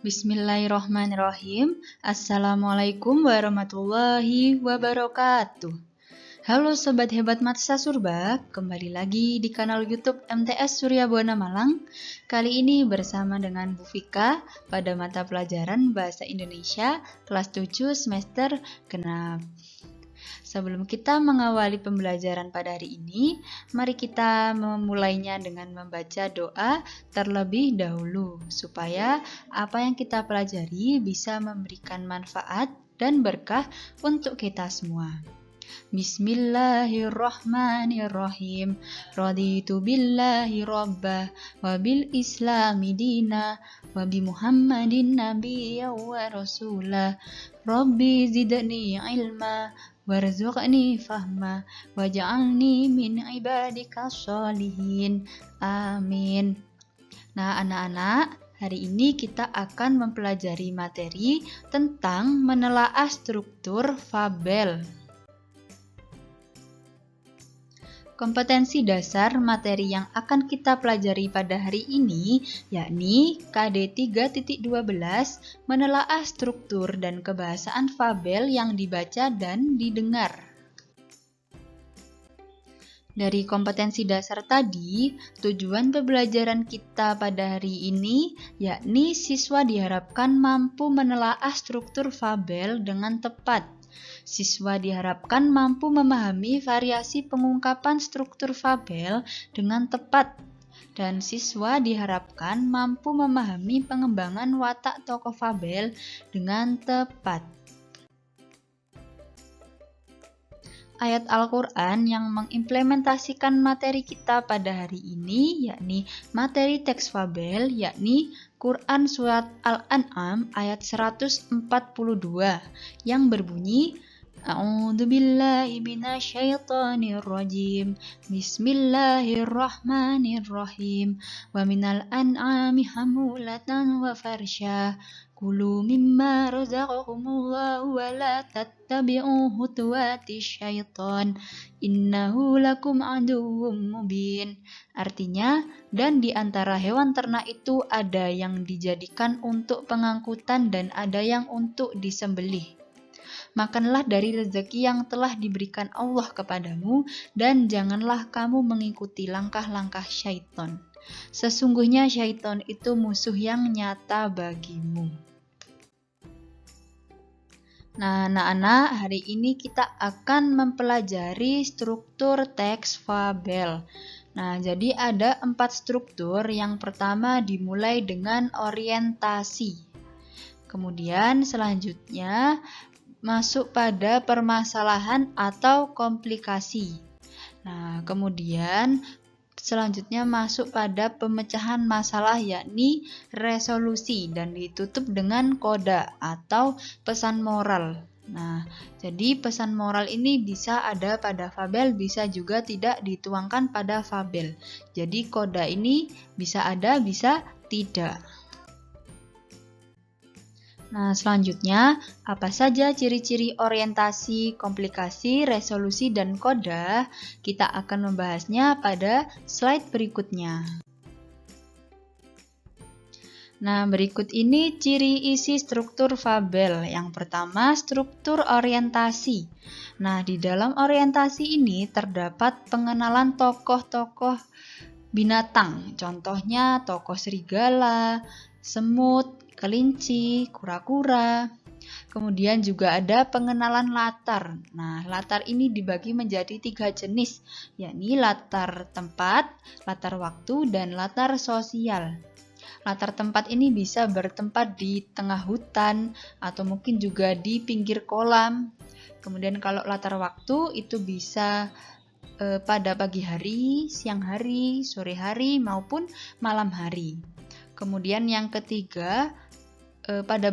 Bismillahirrahmanirrahim. Assalamualaikum warahmatullahi wabarakatuh. Halo Sobat Hebat Matsa Surba, kembali lagi di kanal YouTube MTS Surya Buana Malang. Kali ini bersama dengan Bu Vika pada mata pelajaran Bahasa Indonesia kelas 7 semester genap. Sebelum kita mengawali pembelajaran pada hari ini, mari kita memulainya dengan membaca doa terlebih dahulu, supaya apa yang kita pelajari bisa memberikan manfaat dan berkah untuk kita semua. Bismillahirrahmanirrahim. Raditu billahi rabbah wa bil islami dina wa bi Muhammadin nabiyya wa rasulah. Rabbi zidni ilma warzuqni fahma waj'alni min ibadika sholihin. Amin. Nah, anak-anak, hari ini kita akan mempelajari materi tentang menelaah struktur fabel. Kompetensi dasar materi yang akan kita pelajari pada hari ini yakni KD 3.12 menelaah struktur dan kebahasaan fabel yang dibaca dan didengar. Dari kompetensi dasar tadi, tujuan pembelajaran kita pada hari ini yakni siswa diharapkan mampu menelaah struktur fabel dengan tepat. Siswa diharapkan mampu memahami variasi pengungkapan struktur fabel dengan tepat, dan siswa diharapkan mampu memahami pengembangan watak tokoh fabel dengan tepat. Ayat Al-Quran yang mengimplementasikan materi kita pada hari ini yakni materi teks fabel, yakni Quran Surat Al-An'am ayat 142 yang berbunyi A'udzubillahi minasyaitonirrajim. Bismillahirrahmanirrahim. Wa minal an'ami hamulatan wa farsha. Kulu mimma razaqakumullahu wa la tattabi'u khutuwati syaitan. Innahu lakum aduwwum mubin. Artinya, dan di antara hewan ternak itu ada yang dijadikan untuk pengangkutan dan ada yang untuk disembelih. Makanlah dari rezeki yang telah diberikan Allah kepadamu, dan janganlah kamu mengikuti langkah-langkah syaitan. Sesungguhnya syaitan itu musuh yang nyata bagimu. Nah, anak-anak, hari ini kita akan mempelajari struktur teks fabel. Nah, jadi ada 4 struktur. Yang pertama dimulai dengan orientasi. Kemudian selanjutnya masuk pada permasalahan atau komplikasi. Nah, kemudian selanjutnya masuk pada pemecahan masalah yakni resolusi dan ditutup dengan koda atau pesan moral. Nah, jadi pesan moral ini bisa ada pada fabel, bisa juga tidak dituangkan pada fabel. Jadi koda ini bisa ada, bisa tidak. Nah, selanjutnya, apa saja ciri-ciri orientasi, komplikasi, resolusi, dan koda? Kita akan membahasnya pada slide berikutnya. Nah, berikut ini ciri isi struktur fabel. Yang pertama, struktur orientasi. Nah, di dalam orientasi ini terdapat pengenalan tokoh-tokoh binatang. Contohnya, tokoh serigala, semut, kelinci, kura-kura. Kemudian juga ada pengenalan latar. Nah, latar ini dibagi menjadi 3 jenis, yakni latar tempat, latar waktu, dan latar sosial. Latar tempat ini bisa bertempat di tengah hutan atau mungkin juga di pinggir kolam. Kemudian kalau latar waktu itu bisa pada pagi hari, siang hari, sore hari, maupun malam hari. Kemudian yang ketiga, pada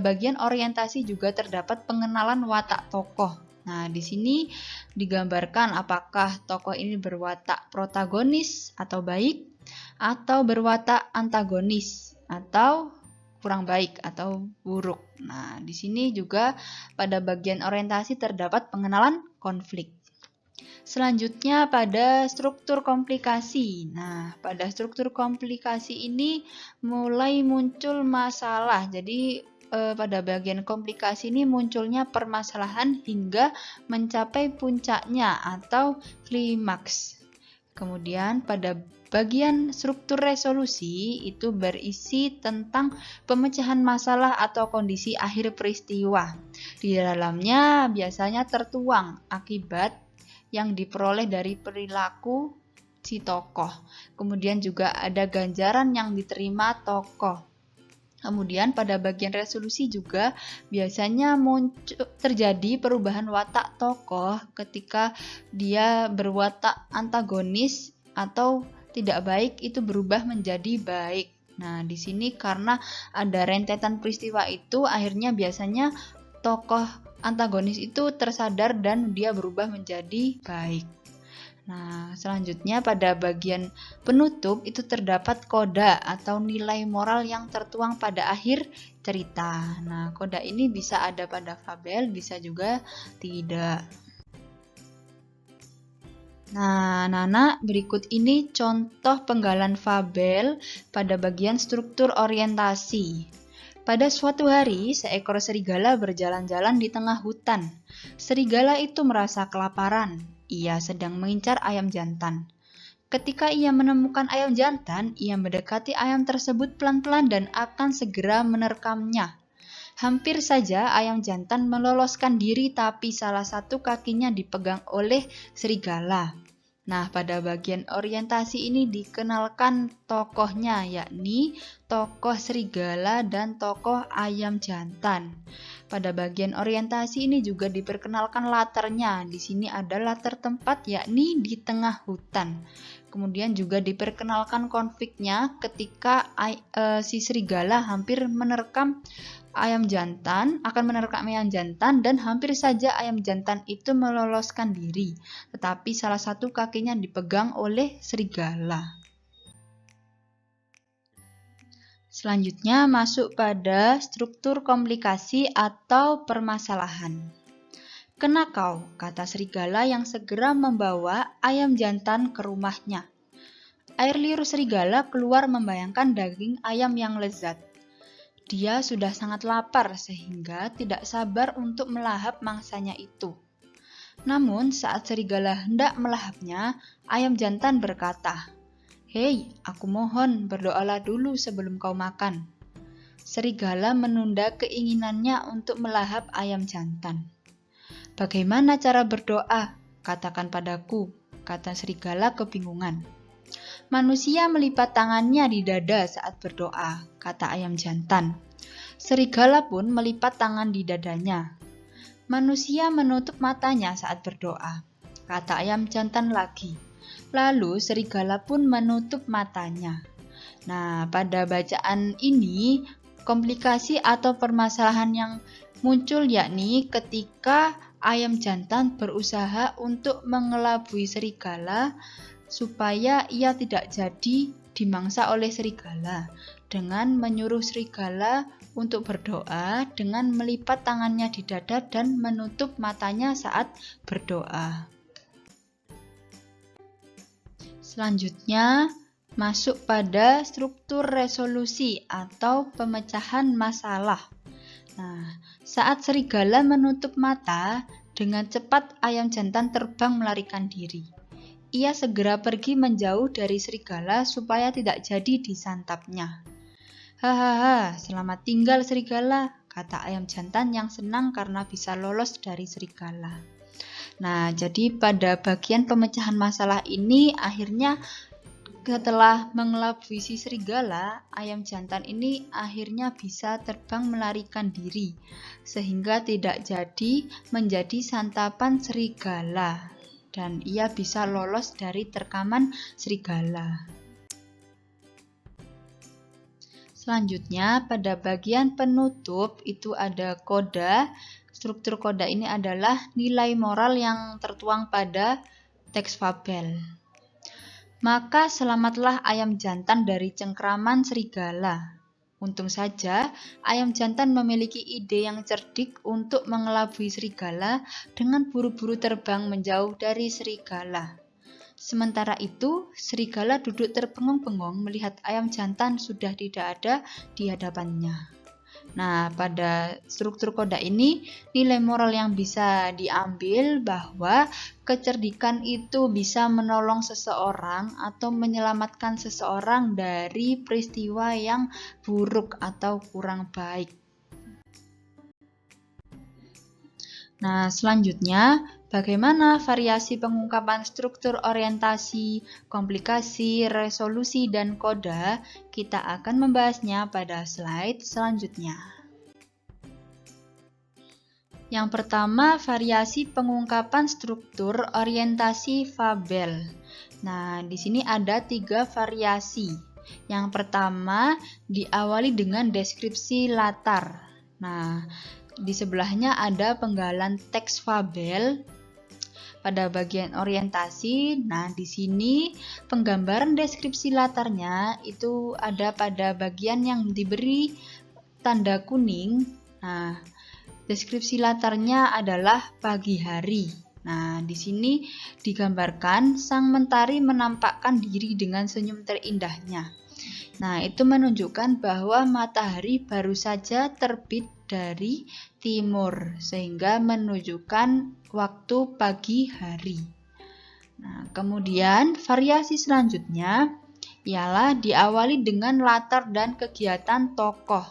bagian orientasi juga terdapat pengenalan watak tokoh. Nah, di sini digambarkan apakah tokoh ini berwatak protagonis atau baik, atau berwatak antagonis, atau kurang baik atau buruk. Nah, di sini juga pada bagian orientasi terdapat pengenalan konflik. Selanjutnya pada struktur komplikasi. Nah, pada struktur komplikasi ini mulai muncul masalah. Jadi pada bagian komplikasi ini munculnya permasalahan hingga mencapai puncaknya atau klimaks. Kemudian pada bagian struktur resolusi itu berisi tentang pemecahan masalah atau kondisi akhir peristiwa. Di dalamnya biasanya tertuang akibat yang diperoleh dari perilaku si tokoh. Kemudian juga ada ganjaran yang diterima tokoh. Kemudian pada bagian resolusi juga biasanya terjadi perubahan watak tokoh ketika dia berwatak antagonis atau tidak baik itu berubah menjadi baik. Nah, di sini karena ada rentetan peristiwa itu akhirnya biasanya tokoh antagonis itu tersadar dan dia berubah menjadi baik. Nah, selanjutnya pada bagian penutup itu terdapat koda atau nilai moral yang tertuang pada akhir cerita. Nah, koda ini bisa ada pada fabel, bisa juga tidak. Nah, Nana, berikut ini contoh penggalan fabel pada bagian struktur orientasi. Pada suatu hari, seekor serigala berjalan-jalan di tengah hutan. Serigala itu merasa kelaparan. Ia sedang mengincar ayam jantan. Ketika ia menemukan ayam jantan, ia mendekati ayam tersebut pelan-pelan dan akan segera menerkamnya. Hampir saja ayam jantan meloloskan diri, tapi salah satu kakinya dipegang oleh serigala. Nah, pada bagian orientasi ini dikenalkan tokohnya, yakni tokoh serigala dan tokoh ayam jantan. Pada bagian orientasi ini juga diperkenalkan latarnya. Di sini ada latar tempat, yakni di tengah hutan. Kemudian juga diperkenalkan konfliknya ketika si serigala hampir menerkam ayam jantan, dan hampir saja ayam jantan itu meloloskan diri, tetapi salah satu kakinya dipegang oleh serigala. Selanjutnya masuk pada struktur komplikasi atau permasalahan. "Kena kau," kata serigala yang segera membawa ayam jantan ke rumahnya. Air liur serigala keluar membayangkan daging ayam yang lezat. Dia sudah sangat lapar sehingga tidak sabar untuk melahap mangsanya itu. Namun saat serigala hendak melahapnya, ayam jantan berkata, "Hei, aku mohon berdoalah dulu sebelum kau makan." Serigala menunda keinginannya untuk melahap ayam jantan. "Bagaimana cara berdoa? Katakan padaku," kata serigala kebingungan. "Manusia melipat tangannya di dada saat berdoa," kata ayam jantan. Serigala pun melipat tangan di dadanya. "Manusia menutup matanya saat berdoa," kata ayam jantan lagi. Lalu serigala pun menutup matanya. Nah, pada bacaan ini komplikasi atau permasalahan yang muncul yakni ketika ayam jantan berusaha untuk mengelabui serigala supaya ia tidak jadi dimangsa oleh serigala dengan menyuruh serigala untuk berdoa dengan melipat tangannya di dada dan menutup matanya saat berdoa. Selanjutnya masuk pada struktur resolusi atau pemecahan masalah. Nah, saat serigala menutup mata, dengan cepat ayam jantan terbang melarikan diri. Ia segera pergi menjauh dari serigala supaya tidak jadi disantapnya. "Hahaha, selamat tinggal serigala," kata ayam jantan yang senang karena bisa lolos dari serigala. Nah, jadi pada bagian pemecahan masalah ini akhirnya setelah mengelabui si serigala, ayam jantan ini akhirnya bisa terbang melarikan diri sehingga tidak jadi menjadi santapan serigala. Dan ia bisa lolos dari terkaman serigala. Selanjutnya pada bagian penutup itu ada koda. Struktur koda ini adalah nilai moral yang tertuang pada teks fabel. "Maka selamatlah ayam jantan dari cengkraman serigala." Untung saja, ayam jantan memiliki ide yang cerdik untuk mengelabui serigala dengan buru-buru terbang menjauh dari serigala. Sementara itu, serigala duduk terbengong-bengong melihat ayam jantan sudah tidak ada di hadapannya. Nah, pada struktur koda ini, nilai moral yang bisa diambil bahwa kecerdikan itu bisa menolong seseorang atau menyelamatkan seseorang dari peristiwa yang buruk atau kurang baik. Nah, selanjutnya, bagaimana variasi pengungkapan struktur orientasi, komplikasi, resolusi, dan koda? Kita akan membahasnya pada slide selanjutnya. Yang pertama, variasi pengungkapan struktur orientasi fabel. Nah, di sini ada 3 variasi. Yang pertama, diawali dengan deskripsi latar. Nah, di sebelahnya ada penggalan teks fabel pada bagian orientasi. Nah, di sini penggambaran deskripsi latarnya itu ada pada bagian yang diberi tanda kuning. Nah, deskripsi latarnya adalah pagi hari. Nah, di sini digambarkan sang mentari menampakkan diri dengan senyum terindahnya. Nah, itu menunjukkan bahwa matahari baru saja terbit dari timur, sehingga menunjukkan waktu pagi hari. Nah, kemudian variasi selanjutnya ialah diawali dengan latar dan kegiatan tokoh.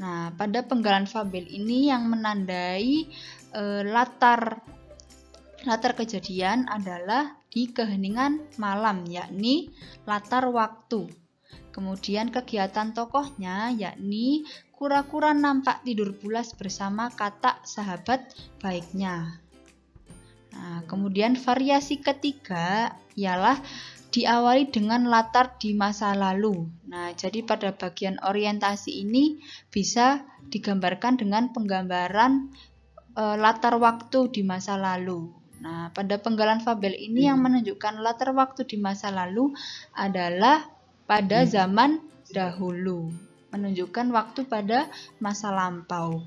Nah, pada penggalan fabel ini yang menandai latar kejadian adalah di keheningan malam, yakni latar waktu. Kemudian kegiatan tokohnya yakni kura-kura nampak tidur pulas bersama katak sahabat baiknya. Nah, kemudian variasi ketiga ialah diawali dengan latar di masa lalu. Nah, jadi pada bagian orientasi ini bisa digambarkan dengan penggambaran latar waktu di masa lalu. Nah, pada penggalan fabel ini yang menunjukkan latar waktu di masa lalu adalah pada zaman dahulu, menunjukkan waktu pada masa lampau.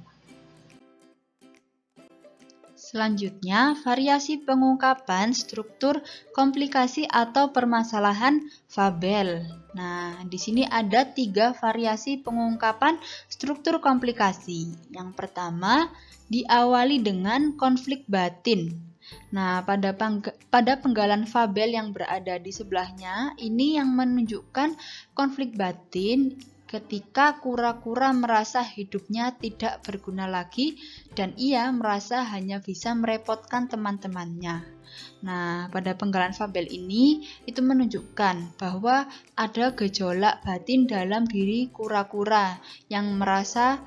Selanjutnya, variasi pengungkapan struktur komplikasi atau permasalahan fabel. Nah, di sini ada 3 variasi pengungkapan struktur komplikasi. Yang pertama, diawali dengan konflik batin. Nah, pada penggalan fabel yang berada di sebelahnya, ini yang menunjukkan konflik batin ketika kura-kura merasa hidupnya tidak berguna lagi dan ia merasa hanya bisa merepotkan teman-temannya. Nah, pada penggalan fabel ini itu menunjukkan bahwa ada gejolak batin dalam diri kura-kura yang merasa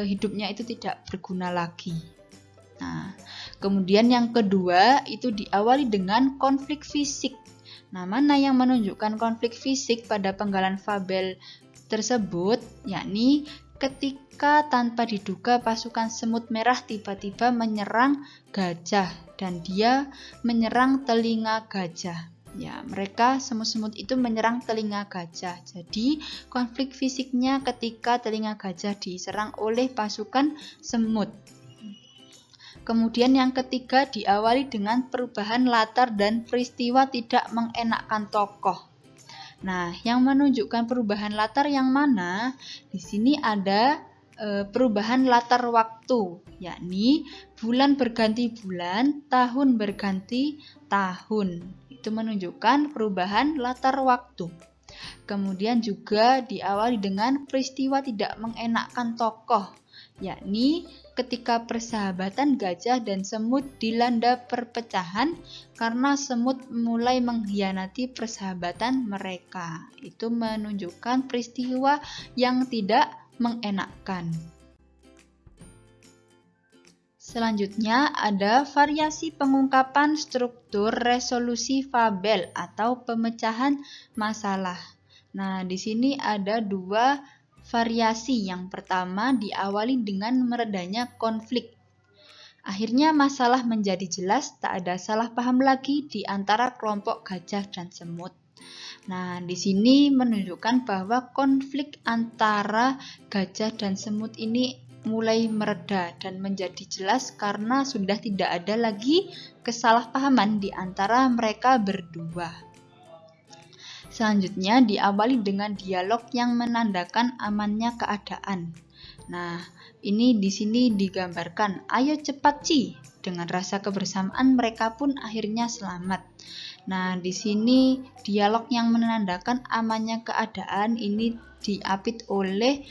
hidupnya itu tidak berguna lagi. Nah, kemudian yang kedua itu diawali dengan konflik fisik. Nah, mana yang menunjukkan konflik fisik pada penggalan fabel tersebut, yakni ketika tanpa diduga pasukan semut merah tiba-tiba menyerang gajah dan dia menyerang telinga gajah. Ya, mereka semut-semut itu menyerang telinga gajah. Jadi, konflik fisiknya ketika telinga gajah diserang oleh pasukan semut. Kemudian yang ketiga diawali dengan perubahan latar dan peristiwa tidak mengenakkan tokoh. Nah, yang menunjukkan perubahan latar yang mana? Di sini ada perubahan latar waktu, yakni bulan berganti bulan, tahun berganti tahun. Itu menunjukkan perubahan latar waktu. Kemudian juga diawali dengan peristiwa tidak mengenakkan tokoh, yakni ketika persahabatan gajah dan semut dilanda perpecahan karena semut mulai mengkhianati persahabatan mereka. Itu menunjukkan peristiwa yang tidak mengenakkan. Selanjutnya ada variasi pengungkapan struktur resolusi fabel atau pemecahan masalah. Nah, di sini ada 2 variasi. Yang pertama diawali dengan meredanya konflik. Akhirnya masalah menjadi jelas, tak ada salah paham lagi di antara kelompok gajah dan semut. Nah, di sini menunjukkan bahwa konflik antara gajah dan semut ini mulai mereda dan menjadi jelas karena sudah tidak ada lagi kesalahpahaman di antara mereka berdua. Selanjutnya diawali dengan dialog yang menandakan amannya keadaan. Nah, ini di sini digambarkan, ayo cepat Ci. Dengan rasa kebersamaan mereka pun akhirnya selamat. Nah, di sini dialog yang menandakan amannya keadaan ini diapit oleh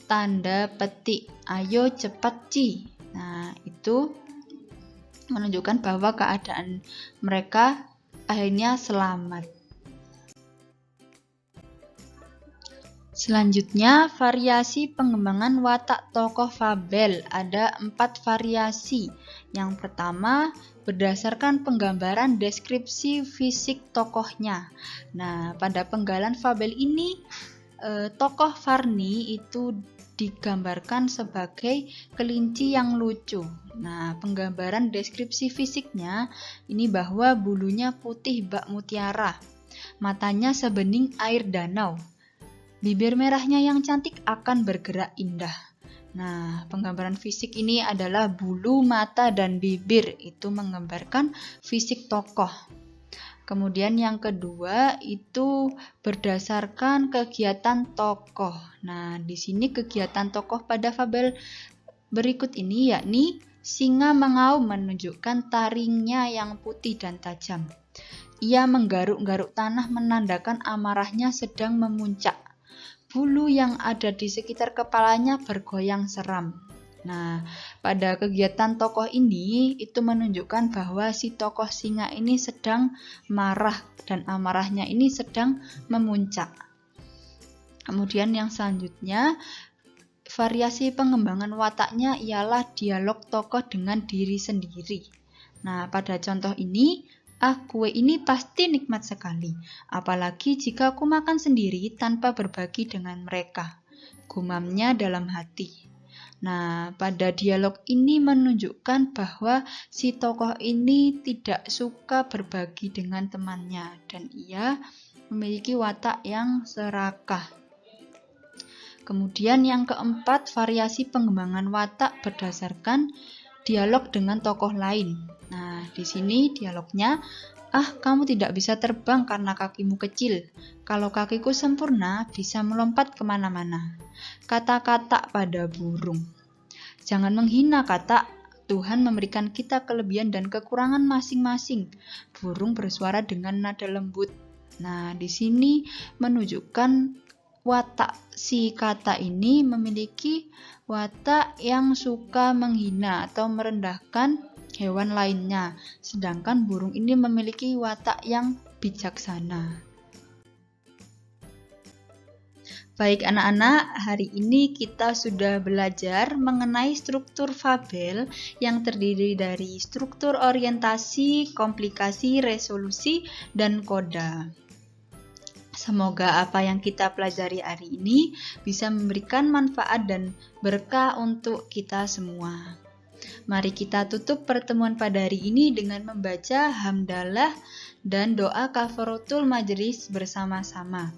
tanda petik, ayo cepat Ci. Nah, itu menunjukkan bahwa keadaan mereka akhirnya selamat. Selanjutnya, variasi pengembangan watak tokoh fabel. Ada 4 variasi. Yang pertama, berdasarkan penggambaran deskripsi fisik tokohnya. Nah, pada penggalan fabel ini, tokoh Varni itu digambarkan sebagai kelinci yang lucu. Nah, penggambaran deskripsi fisiknya ini bahwa bulunya putih bak mutiara, matanya sebening air danau. Bibir merahnya yang cantik akan bergerak indah. Nah, penggambaran fisik ini adalah bulu, mata, dan bibir. Itu menggambarkan fisik tokoh. Kemudian yang kedua itu berdasarkan kegiatan tokoh. Nah, di sini kegiatan tokoh pada fabel berikut ini yakni singa mengaum menunjukkan taringnya yang putih dan tajam. Ia menggaruk-garuk tanah menandakan amarahnya sedang memuncak. Bulu yang ada di sekitar kepalanya bergoyang seram. Nah, pada kegiatan tokoh ini itu menunjukkan bahwa si tokoh singa ini sedang marah dan amarahnya ini sedang memuncak. Kemudian yang selanjutnya, variasi pengembangan wataknya ialah dialog tokoh dengan diri sendiri. Nah, pada contoh ini, kue ini pasti nikmat sekali, apalagi jika aku makan sendiri tanpa berbagi dengan mereka, gumamnya dalam hati. Nah, pada dialog ini menunjukkan bahwa si tokoh ini tidak suka berbagi dengan temannya dan ia memiliki watak yang serakah. Kemudian yang keempat, variasi pengembangan watak berdasarkan dialog dengan tokoh lain. Nah, di sini dialognya, kamu tidak bisa terbang karena kakimu kecil. Kalau kakiku sempurna, bisa melompat kemana-mana. Kata-kata pada burung. Jangan menghina kata, Tuhan memberikan kita kelebihan dan kekurangan masing-masing. Burung bersuara dengan nada lembut. Nah, di sini menunjukkan watak si kata ini memiliki watak yang suka menghina atau merendahkan hewan lainnya, sedangkan burung ini memiliki watak yang bijaksana. Baik anak-anak, hari ini kita sudah belajar mengenai struktur fabel yang terdiri dari struktur orientasi, komplikasi, resolusi, dan koda. Semoga apa yang kita pelajari hari ini bisa memberikan manfaat dan berkah untuk kita semua. Mari kita tutup pertemuan pada hari ini dengan membaca hamdalah dan doa kafaratul majelis bersama-sama.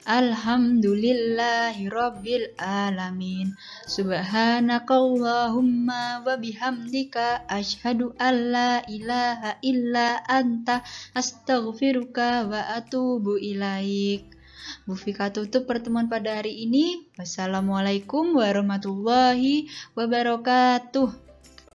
Alhamdulillahirabbil alamin. Subhanakallahumma wa bihamdika asyhadu alla ilaha illa anta astaghfiruka wa atubu ilaik. Bu Fika tutup pertemuan pada hari ini. Wassalamualaikum warahmatullahi wabarakatuh.